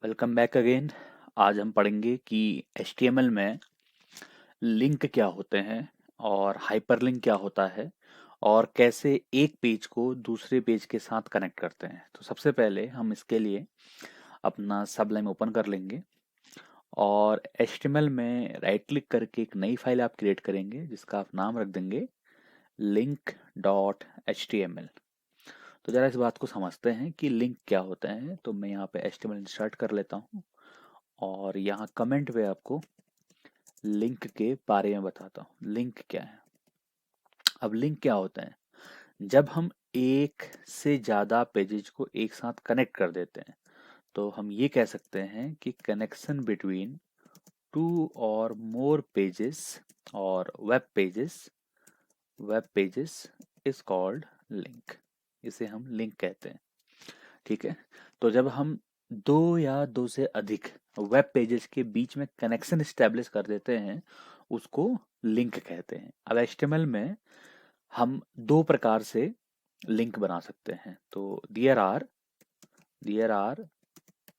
Welcome back again. आज हम पढ़ेंगे कि HTML में लिंक क्या होते हैं और हाइपरलिंक क्या होता है और कैसे एक पेज को दूसरे पेज के साथ कनेक्ट करते हैं। तो सबसे पहले हम इसके लिए अपना सबलाइन ओपन कर लेंगे और HTML में राइट क्लिक करके एक नई फाइल आप क्रिएट करेंगे जिसका आप नाम रख देंगे link.html। तो जरा इस बात को समझते हैं कि लिंक क्या होते हैं। तो मैं यहाँ पे HTML इंसर्ट कर लेता हूँ और यहाँ कमेंट पे आपको लिंक के बारे में बताता हूँ। लिंक क्या है? अब लिंक क्या होता है? जब हम एक से ज़्यादा पेजेज को एक साथ कनेक्ट कर देते हैं तो हम ये कह सकते हैं कि कनेक्शन बिटवीन टू और मोर पेजेस और web pages is called link. इसे हम लिंक कहते हैं। ठीक है। तो जब हम दो या दो से अधिक वेब पेजेस के बीच में कनेक्शन स्टैब्लिश कर देते हैं उसको लिंक कहते हैं। अब HTML में हम दो प्रकार से लिंक बना सकते हैं। तो there are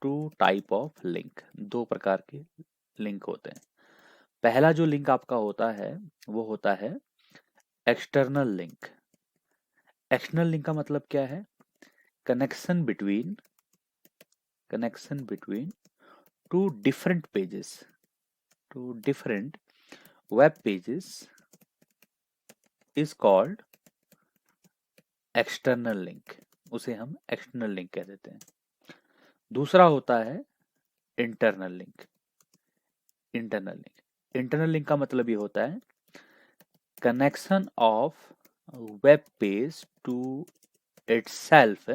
two type of link. दो प्रकार के लिंक होते हैं। पहला जो लिंक आपका होता है वो होता है एक्सटर्नल लिंक। एक्सटर्नल लिंक का मतलब क्या है? Connection between two different pages, two different web pages is called external link. उसे हम एक्सटर्नल लिंक कह देते हैं। दूसरा होता है इंटरनल लिंक। इंटरनल लिंक का मतलब ये होता है connection of web page itself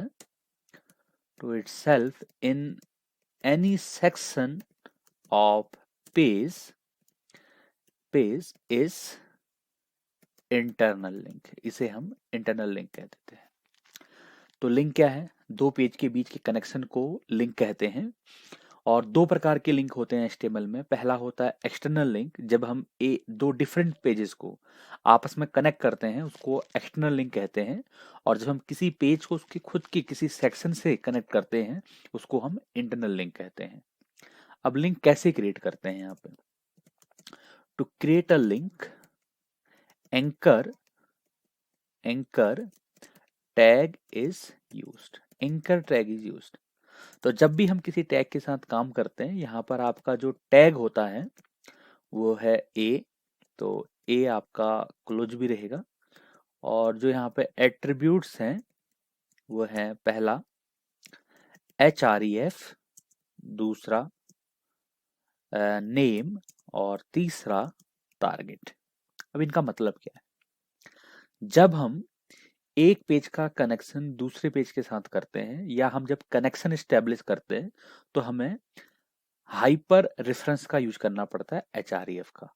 to itself in any section of page page is internal link. इसे हम इंटरनल लिंक कह देते हैं। तो लिंक क्या है? दो पेज के बीच के कनेक्शन को लिंक कहते हैं। और दो प्रकार के लिंक होते हैं HTML में। पहला होता है एक्सटर्नल लिंक। जब हम दो डिफरेंट पेजेस को आपस में कनेक्ट करते हैं उसको एक्सटर्नल लिंक कहते हैं। और जब हम किसी पेज को उसकी खुद की किसी सेक्शन से कनेक्ट करते हैं उसको हम इंटरनल लिंक कहते हैं। अब लिंक कैसे क्रिएट करते हैं? यहाँ पे to create a link anchor tag is used. Anchor tag is used. तो जब भी हम किसी टैग के साथ काम करते हैं यहाँ पर आपका जो टैग होता है वो है ए। तो ए आपका क्लोज भी रहेगा। और जो यहाँ पे एट्रीब्यूट्स हैं वो है पहला href, दूसरा नेम और तीसरा टारगेट। अब इनका मतलब क्या है? जब हम एक पेज का कनेक्शन दूसरे पेज के साथ करते हैं या हम जब कनेक्शन स्टेब्लिश करते हैं तो हमें हाइपर रेफरेंस का यूज करना पड़ता है href का।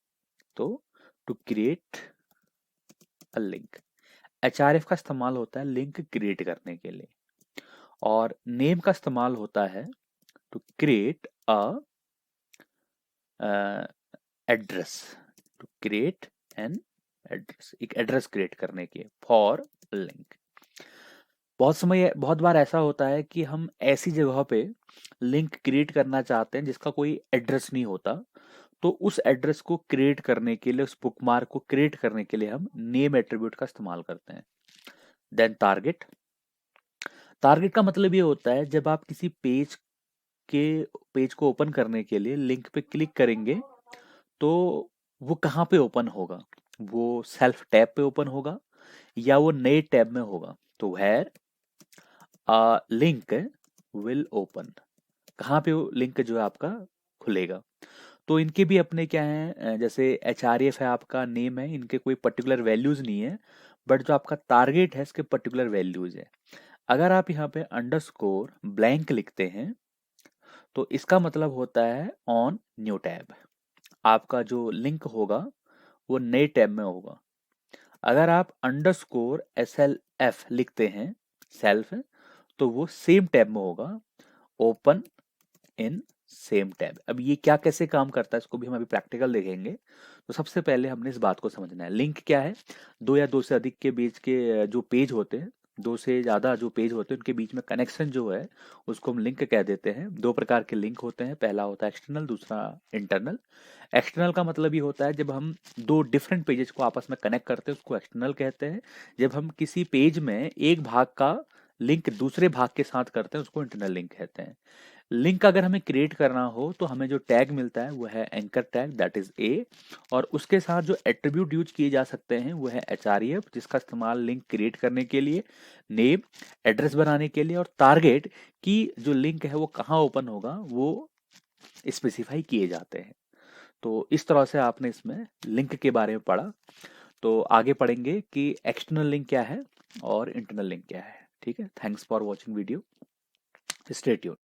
तो to create a link href का इस्तेमाल होता है लिंक क्रिएट करने के लिए। और नेम का इस्तेमाल होता है to create a address, to create an address, एक एड्रेस क्रिएट करने के फॉर लिंक। बहुत बार ऐसा होता है कि हम ऐसी जगह पे लिंक क्रिएट करना चाहते हैं जिसका कोई एड्रेस नहीं होता। तो उस एड्रेस को क्रिएट करने के लिए, उस बुकमार्क को क्रिएट करने के लिए हम नेम एट्रीब्यूट का इस्तेमाल करते हैं। Then target. टारगेट का मतलब ये होता है जब आप किसी पेज को ओपन करने के लिए लिंक पे क्लिक करेंगे तो वो कहाँ पे ओपन होगा? वो सेल्फ टैब पे ओपन होगा या वो नए टैब में होगा? तो where a link will open, कहाँ पे वो लिंक जो है आपका खुलेगा। तो इनके भी अपने क्या हैं, जैसे href है आपका, नेम है, इनके कोई पर्टिकुलर वैल्यूज नहीं है। बट जो आपका टारगेट है इसके पर्टिकुलर वैल्यूज है। अगर आप यहाँ पे अंडरस्कोर ब्लैंक लिखते हैं तो इसका मतलब होता है ऑन न्यू टैब। आपका जो लिंक होगा वो नए टैब में होगा। अगर आप अंडरस्कोर SLF लिखते हैं, सेल्फ, तो वो सेम टैब में होगा, ओपन इन सेम टैब। अब ये क्या कैसे काम करता है इसको भी हम अभी प्रैक्टिकल देखेंगे। तो सबसे पहले हमने इस बात को समझना है लिंक क्या है। दो या दो से अधिक के बीच के जो पेज होते हैं दो से ज़्यादा जो पेज होते हैं उनके बीच में कनेक्शन जो है उसको हम लिंक कह देते हैं। दो प्रकार के लिंक होते हैं, पहला होता है एक्सटर्नल, दूसरा इंटरनल। एक्सटर्नल का मतलब ये होता है जब हम दो डिफरेंट पेजेस को आपस में कनेक्ट करते हैं उसको एक्सटर्नल कहते हैं। जब हम किसी पेज में एक भाग का लिंक दूसरे भाग के साथ करते हैं उसको इंटरनल लिंक कहते हैं। लिंक अगर हमें क्रिएट करना हो तो हमें जो टैग मिलता है वो है anchor tag, that is a. और उसके साथ जो एट्रीब्यूट यूज किए जा सकते हैं वो है href, जिसका इस्तेमाल लिंक क्रिएट करने के लिए, नेम, एड्रेस बनाने के लिए, और टारगेट की जो लिंक है वो कहाँ ओपन होगा वो स्पेसिफाई किए जाते हैं। तो इस तरह से आपने इसमें लिंक के बारे में पढ़ा। तो आगे पढ़ेंगे कि एक्सटर्नल लिंक क्या है और इंटरनल लिंक क्या है। ठीक है, thanks for watching video, stay tuned.